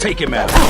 take him out.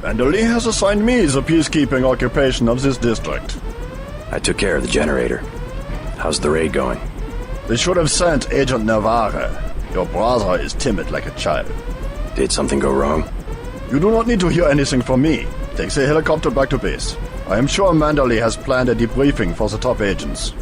Mandalay has assigned me the peacekeeping occupation of this district. I took care of the generator. How's the raid going? They should have sent Agent Navarre. Your brother is timid like a child. Did something go wrong? You do not need to hear anything from me. Take the helicopter back to base. I am sure Mandalay has planned a debriefing for the top agents.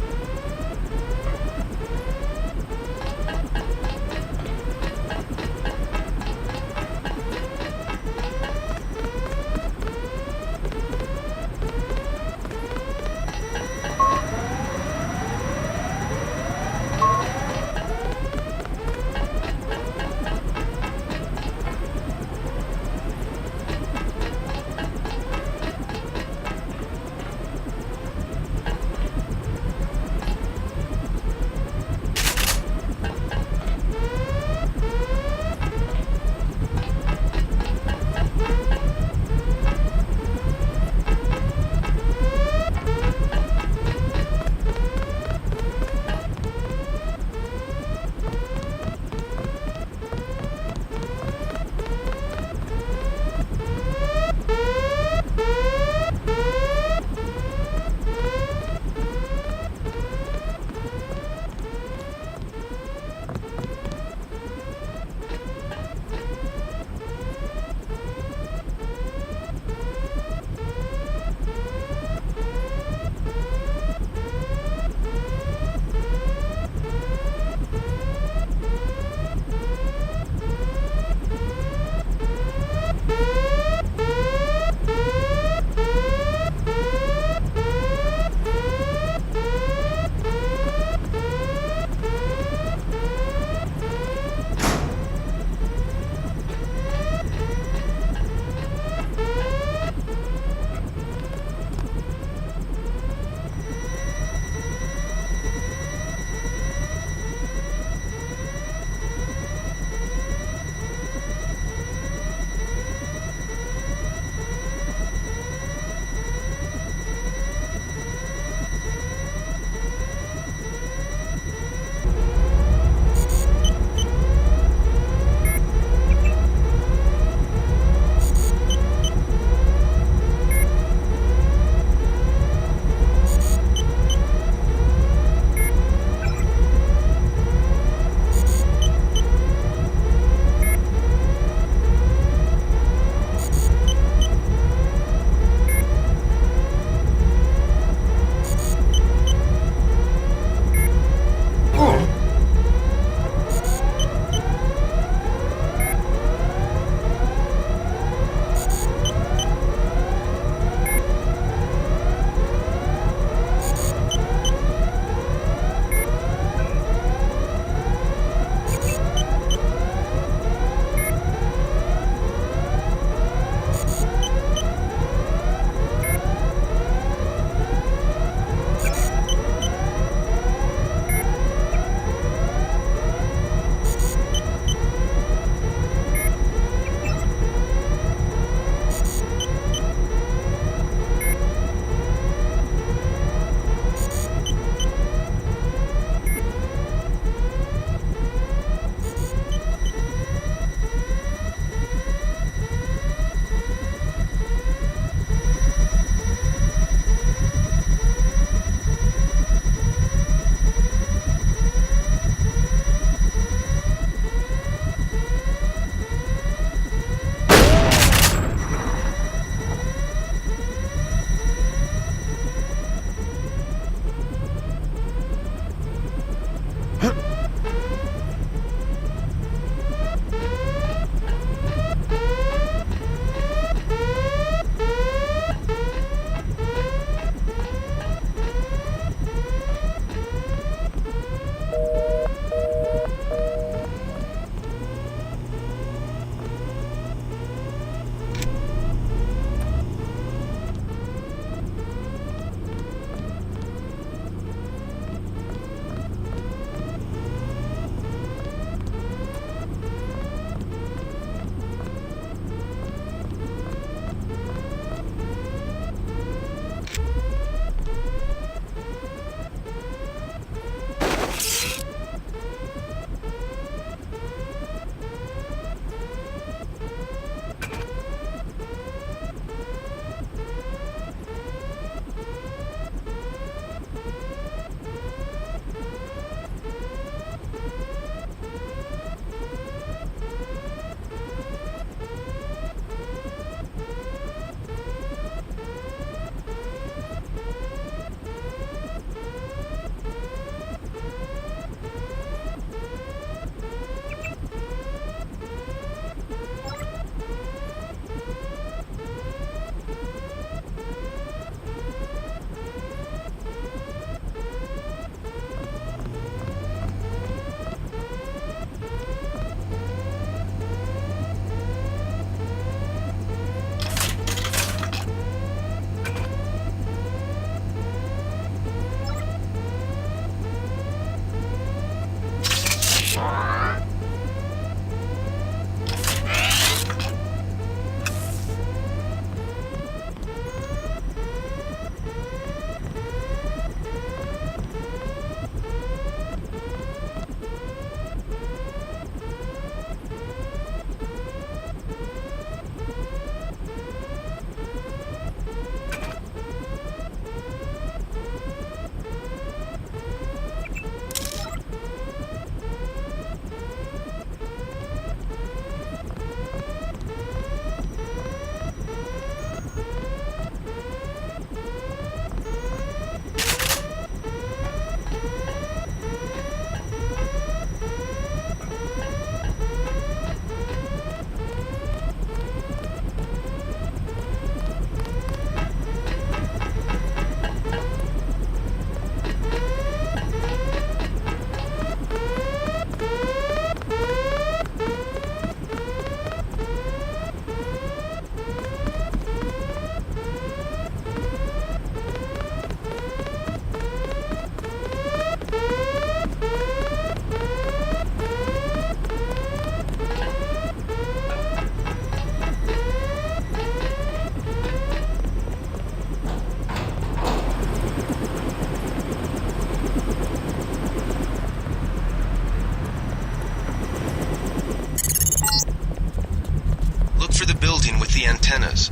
building with the antennas.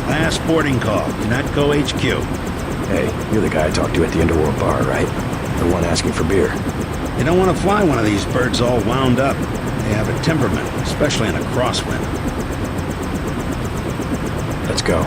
Last boarding call, Natco HQ. Hey, you're the guy I talked to at the Underworld bar, right? The one asking for beer. You don't want to fly one of these birds all wound up. They have a temperament, especially in a crosswind. Let's go.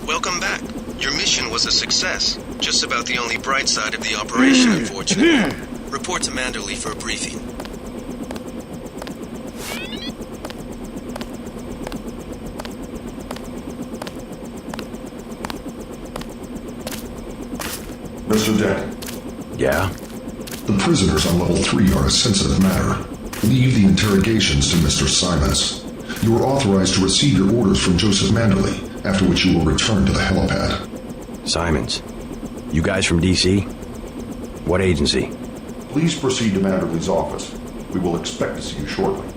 Welcome back. Your mission was a success. Just about the only bright side of the operation, unfortunately. Report to Manderley for a briefing. Mr. Deck. Yeah? The prisoners on level 3 are a sensitive matter. Leave the interrogations to Mr. Simons. You are authorized to receive your orders from Joseph Manderley, after which you will return to the helipad. Simons. You guys from DC? What agency? Please proceed to Manderley's office. We will expect to see you shortly.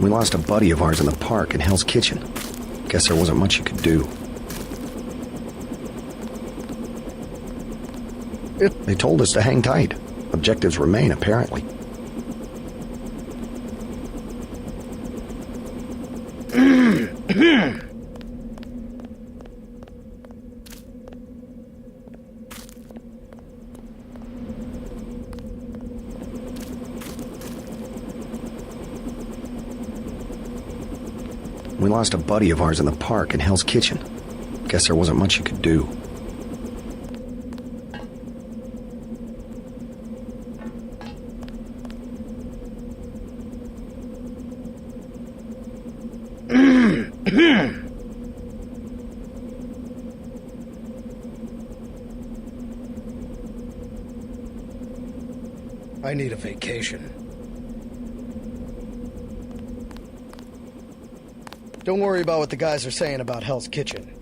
We lost a buddy of ours in the park in Hell's Kitchen. Guess there wasn't much you could do. They told us to hang tight. Objectives remain, apparently. We lost a buddy of ours in the park in Hell's Kitchen. Guess there wasn't much you could do. I need a vacation. Don't worry about what the guys are saying about Hell's Kitchen.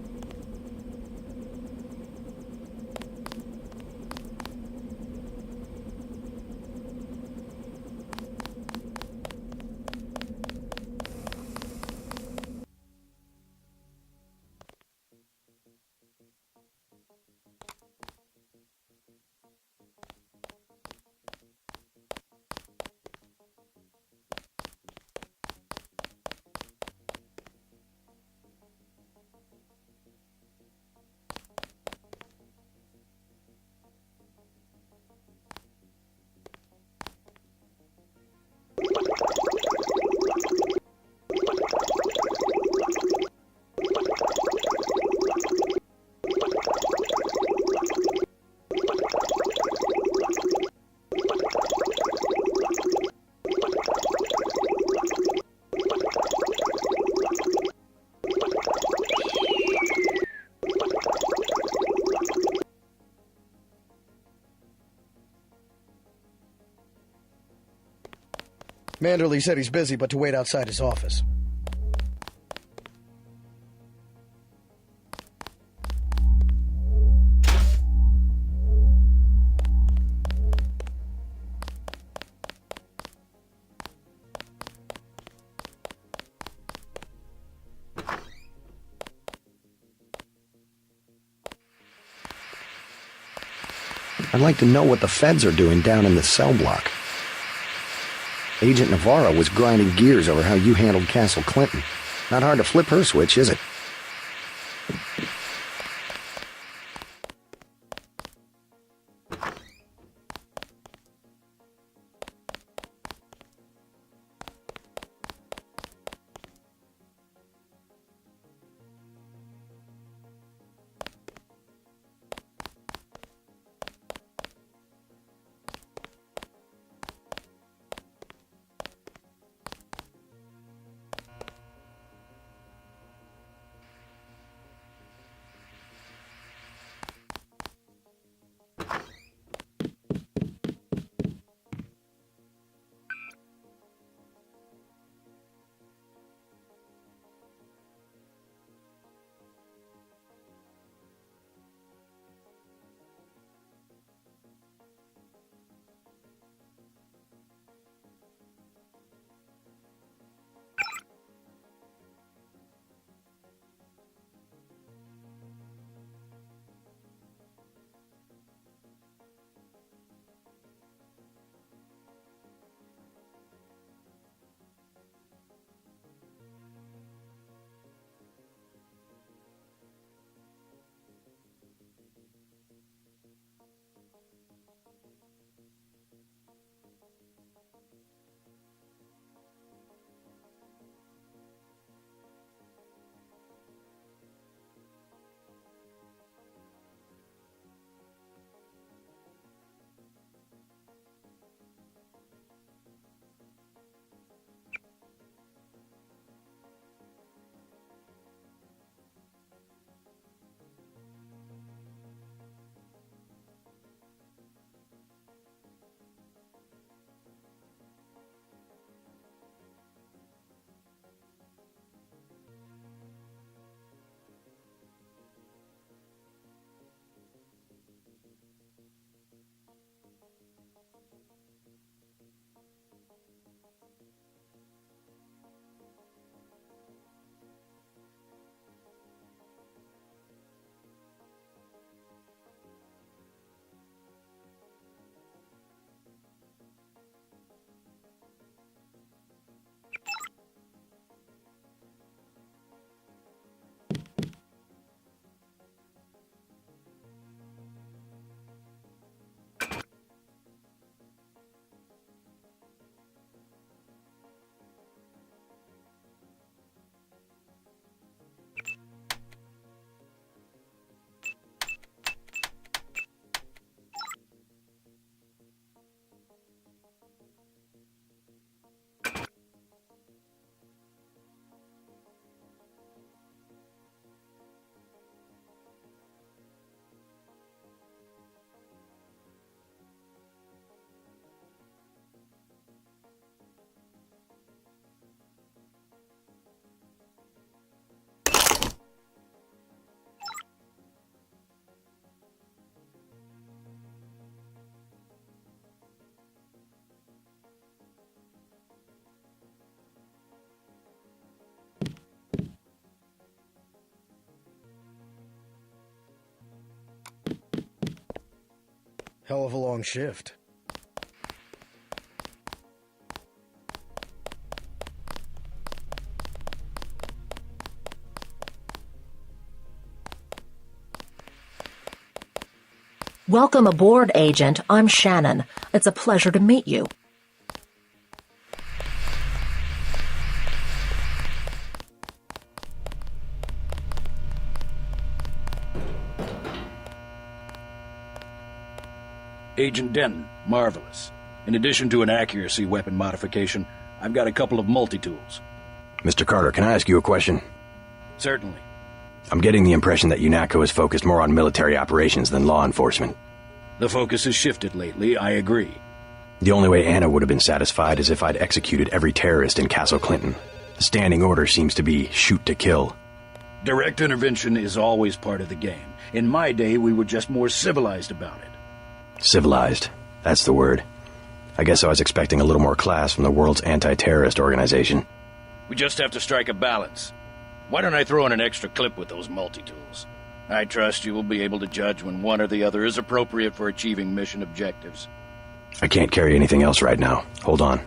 Manderley said he's busy, but to wait outside his office. I'd like to know what the feds are doing down in the cell block. Agent Navarro was grinding gears over how you handled Castle Clinton. Not hard to flip her switch, is it? Hell of a long shift. Welcome aboard, Agent. I'm Shannon. It's a pleasure to meet you. Agent Denton, marvelous. In addition to an accuracy weapon modification, I've got a couple of multi-tools. Mr. Carter, can I ask you a question? Certainly. I'm getting the impression that UNATCO is focused more on military operations than law enforcement. The focus has shifted lately, I agree. The only way Anna would have been satisfied is if I'd executed every terrorist in Castle Clinton. The standing order seems to be shoot to kill. Direct intervention is always part of the game. In my day, we were just more civilized about it. Civilized. That's the word. I guess I was expecting a little more class from the world's anti-terrorist organization. We just have to strike a balance. Why don't I throw in an extra clip with those multi-tools? I trust you will be able to judge when one or the other is appropriate for achieving mission objectives. I can't carry anything else right now. Hold on.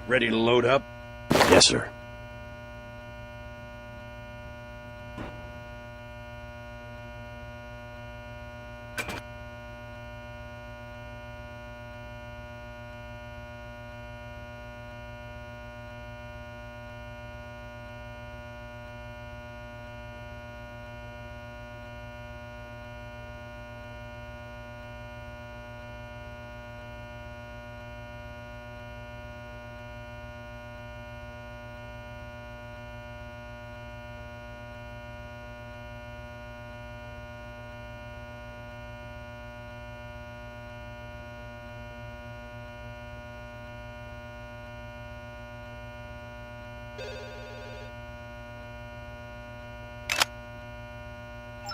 Ready to load up? Yes, sir.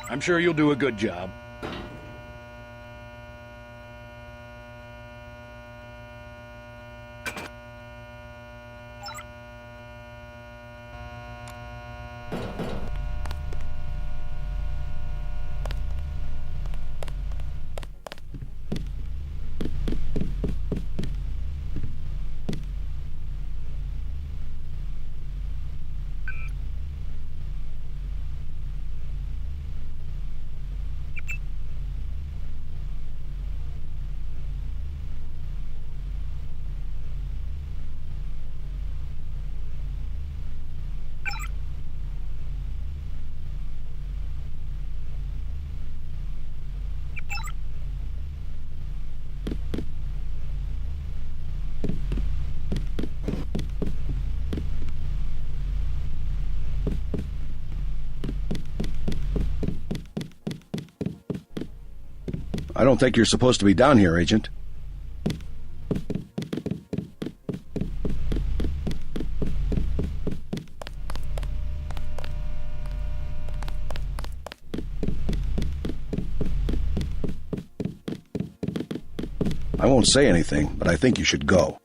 I'm sure you'll do a good job. I don't think you're supposed to be down here, Agent. I won't say anything, but I think you should go.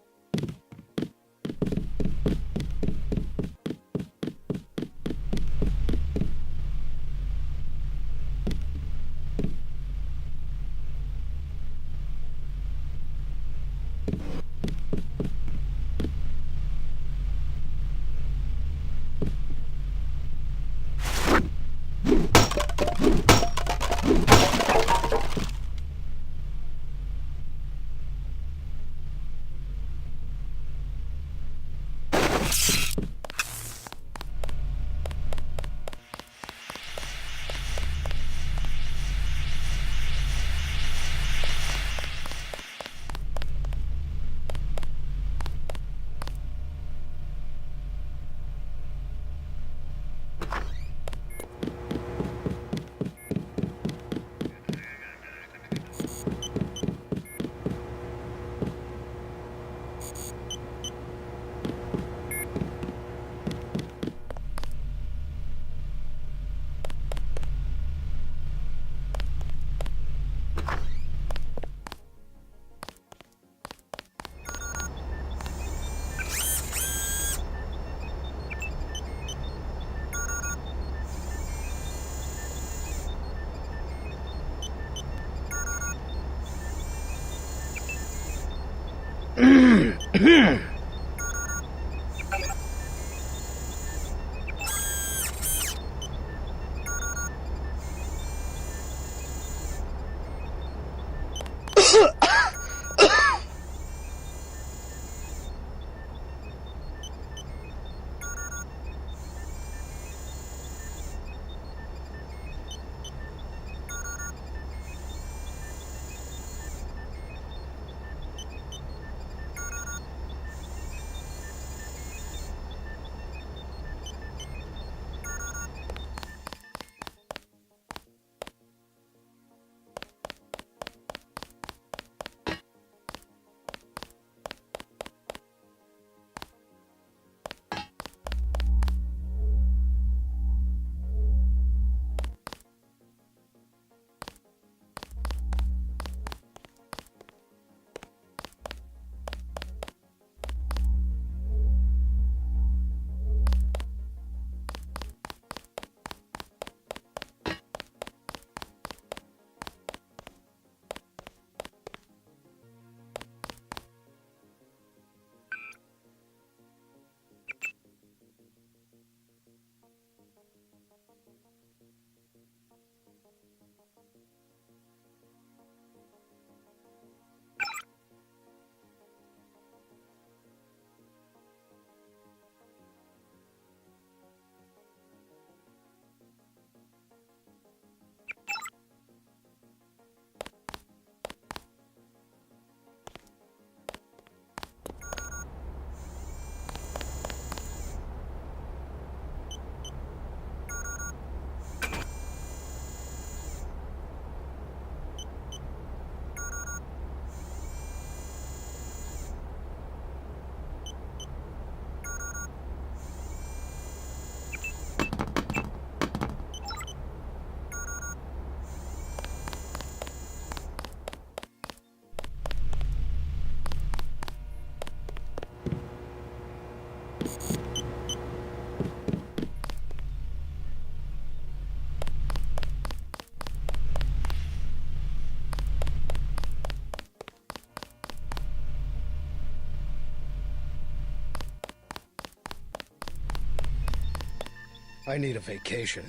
I need a vacation.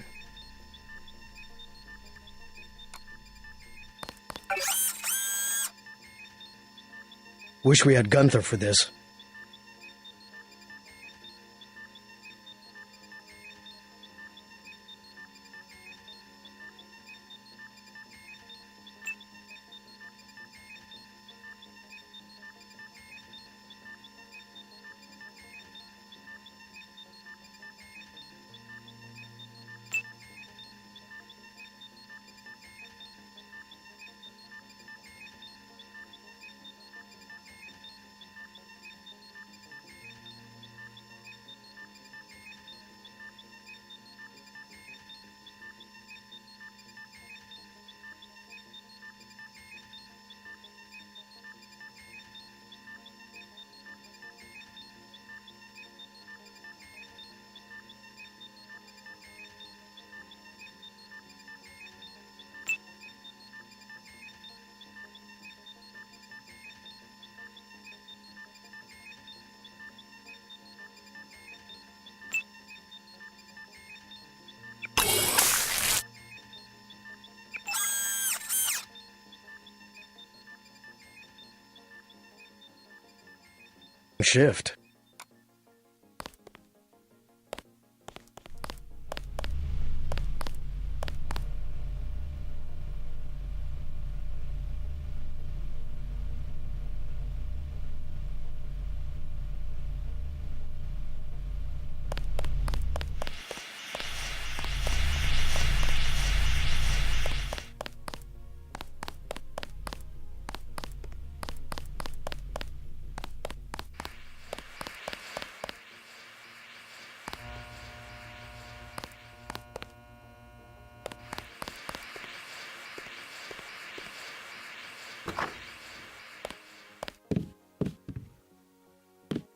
Wish we had Gunther for this. Shift.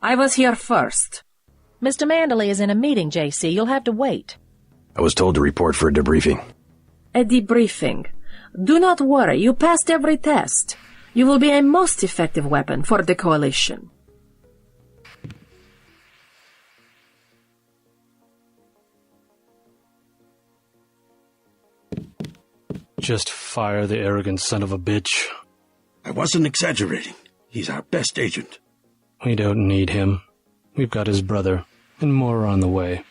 I was here first. Mr. Manderley is in a meeting, JC. You'll have to wait. I was told to report for a debriefing. A debriefing. Do not worry. You passed every test. You will be a most effective weapon for the Coalition. Just fire the arrogant son of a bitch. I wasn't exaggerating. He's our best agent. We don't need him. We've got his brother, and more are on the way.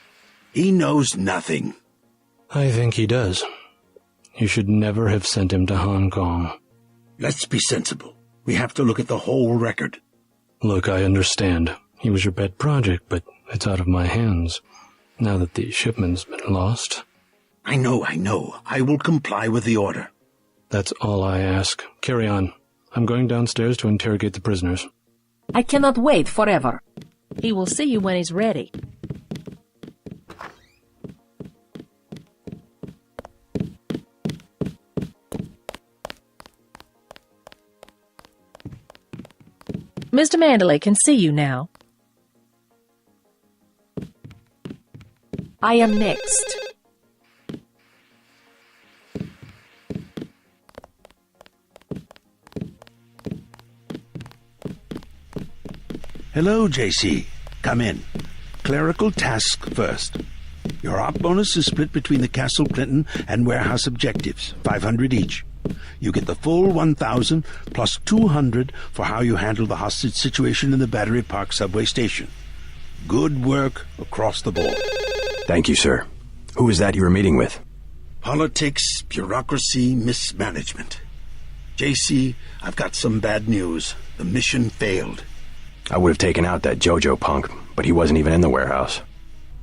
He knows nothing. I think he does. You should never have sent him to Hong Kong. Let's be sensible. We have to look at the whole record. Look, I understand. He was your pet project, but it's out of my hands. Now that the shipment's been lost. I know. I will comply with the order. That's all I ask. Carry on. I'm going downstairs to interrogate the prisoners. I cannot wait forever. He will see you when he's ready. Mr. Manderley can see you now. I am next. Hello, JC. Come in. Clerical task first. Your op bonus is split between the Castle Clinton and warehouse objectives, 500 each. You get the full 1,000 plus 200 for how you handle the hostage situation in the Battery Park subway station. Good work across the board. Thank you, sir. Who is that you were meeting with? Politics, bureaucracy, mismanagement. JC, I've got some bad news. The mission failed. I would have taken out that Jojo punk, but he wasn't even in the warehouse.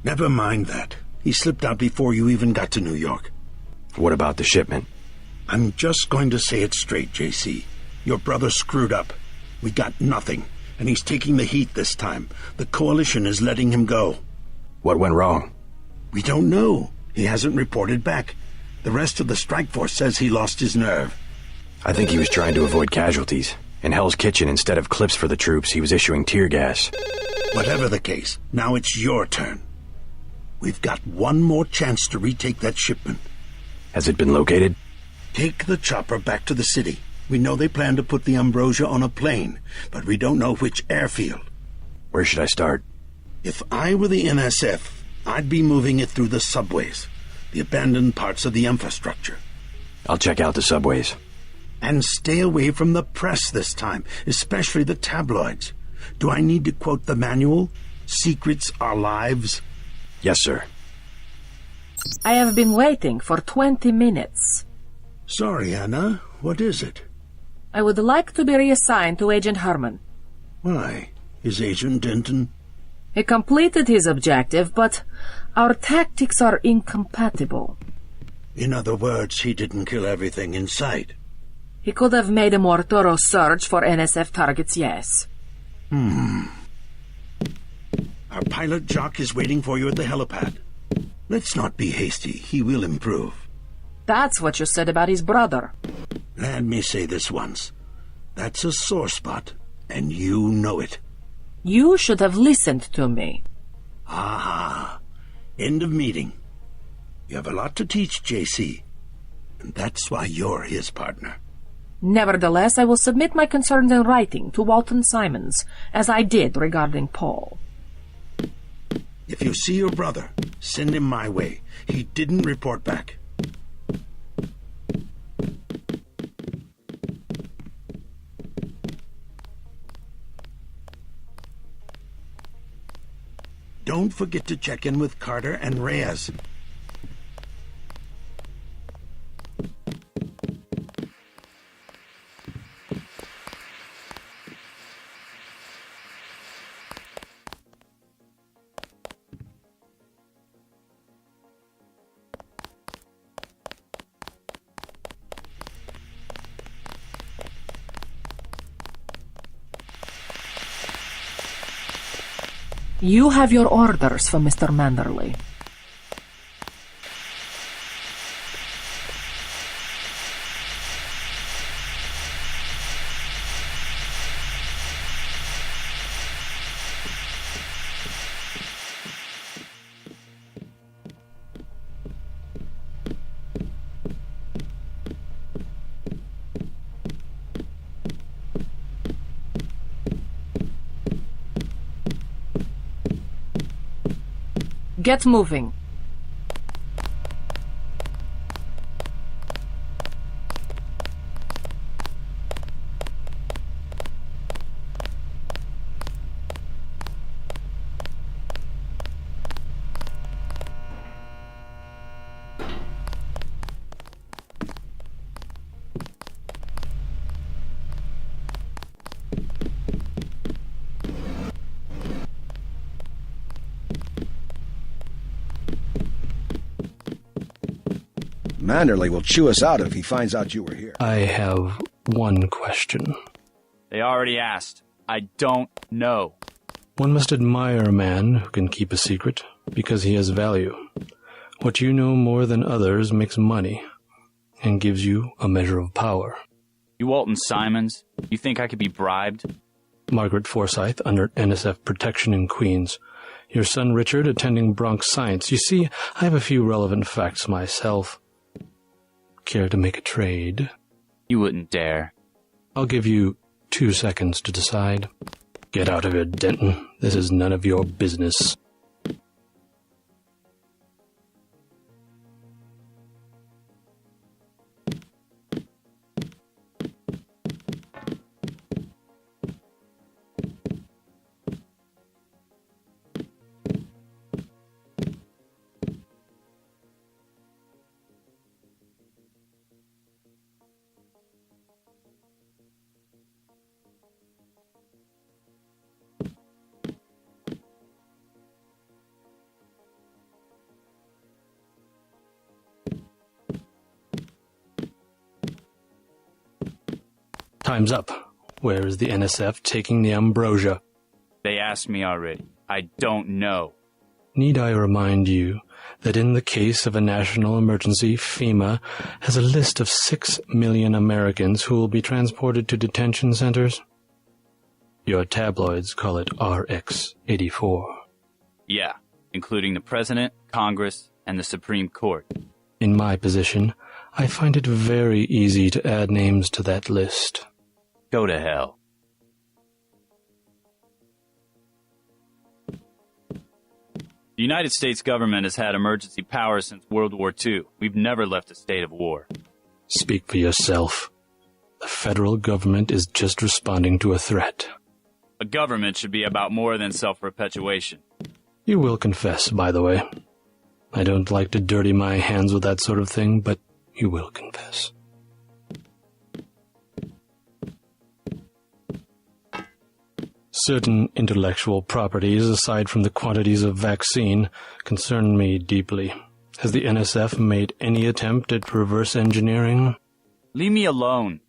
Never mind that. He slipped out before you even got to New York. What about the shipment? I'm just going to say it straight, JC. Your brother screwed up. We got nothing, and he's taking the heat this time. The Coalition is letting him go. What went wrong? We don't know. He hasn't reported back. The rest of the strike force says he lost his nerve. I think he was trying to avoid casualties. In Hell's Kitchen, instead of clips for the troops, he was issuing tear gas. Whatever the case, now it's your turn. We've got one more chance to retake that shipment. Has it been located? Take the chopper back to the city. We know they plan to put the Ambrosia on a plane, but we don't know which airfield. Where should I start? If I were the NSF, I'd be moving it through the subways, the abandoned parts of the infrastructure. I'll check out the subways. And stay away from the press this time, especially the tabloids. Do I need to quote the manual? Secrets are lives? Yes, sir. I have been waiting for 20 minutes. Sorry, Anna. What is it? I would like to be reassigned to Agent Herman. Why? Is Agent Denton? He completed his objective, but our tactics are incompatible. In other words, he didn't kill everything in sight. He could have made a more thorough search for NSF targets, yes. Our pilot Jock is waiting for you at the helipad. Let's not be hasty. He will improve. That's what you said about his brother. Let me say this once. That's a sore spot, and you know it. You should have listened to me. Aha. End of meeting. You have a lot to teach, JC. And that's why you're his partner. Nevertheless, I will submit my concerns in writing to Walton Simons, as I did regarding Paul. If you see your brother, send him my way. He didn't report back. don't forget to check in with Carter and Reyes. You have your orders from Mr. Manderley. Get moving. Manderley will chew us out if he finds out you were here. I have one question. They already asked. I don't know. One must admire a man who can keep a secret, because he has value. What you know more than others makes money, and gives you a measure of power. You Walton Simons? You think I could be bribed? Margaret Forsyth under NSF protection in Queens. Your son Richard attending Bronx Science. You see, I have a few relevant facts myself. Care to make a trade? You wouldn't dare. I'll give you 2 seconds to decide. Get out of here, Denton. This is none of your business. Time's up. Where is the NSF taking the ambrosia? They asked me already. I don't know. Need I remind you that in the case of a national emergency, FEMA has a list of 6 million Americans who will be transported to detention centers? Your tabloids call it RX-84. Yeah, including the President, Congress, and the Supreme Court. In my position, I find it very easy to add names to that list. Go to hell. The United States government has had emergency powers since World War II. We've never left a state of war. Speak for yourself. The federal government is just responding to a threat. A government should be about more than self-perpetuation. You will confess, by the way. I don't like to dirty my hands with that sort of thing, but you will confess. Certain intellectual properties, aside from the quantities of vaccine, concern me deeply. Has the NSF made any attempt at reverse engineering? Leave me alone.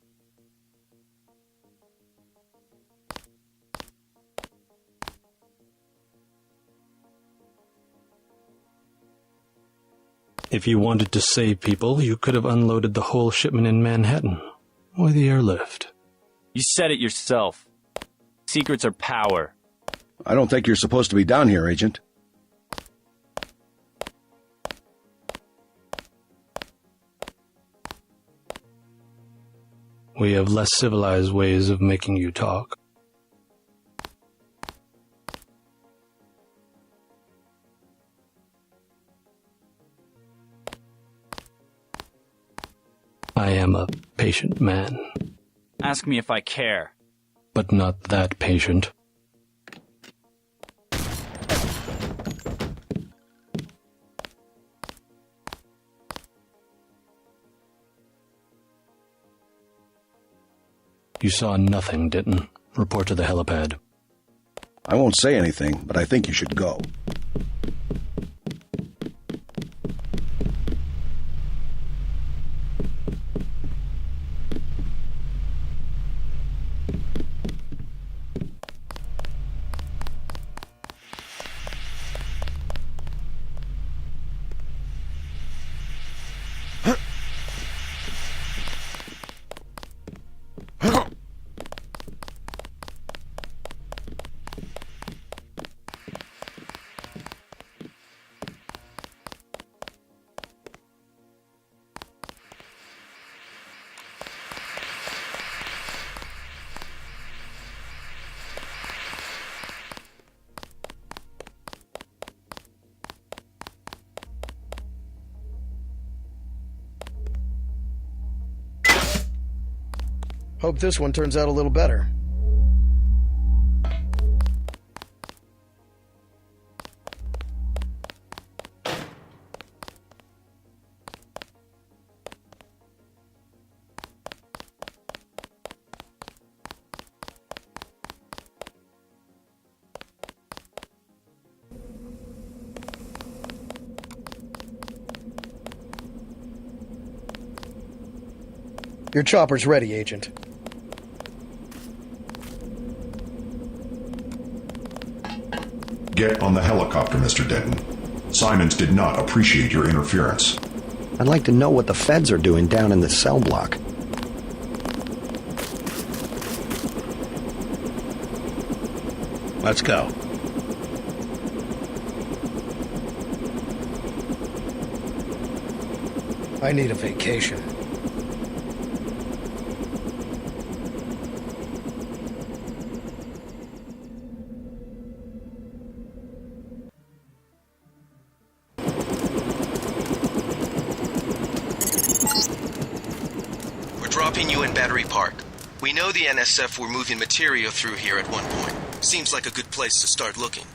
If you wanted to save people, you could have unloaded the whole shipment in Manhattan, or the airlift. You said it yourself. Secrets are power. I don't think you're supposed to be down here, Agent. We have less civilized ways of making you talk. I am a patient man. Ask me if I care. But not that patient. You saw nothing, Denton. Report to the helipad. I won't say anything, but I think you should go. Hope this one turns out a little better. Your chopper's ready, Agent. Get on the helicopter, Mr. Denton. Simons did not appreciate your interference. I'd like to know what the feds are doing down in the cell block. Let's go. I need a vacation. Dropping you in Battery Park. We know the NSF were moving material through here at one point. Seems like a good place to start looking.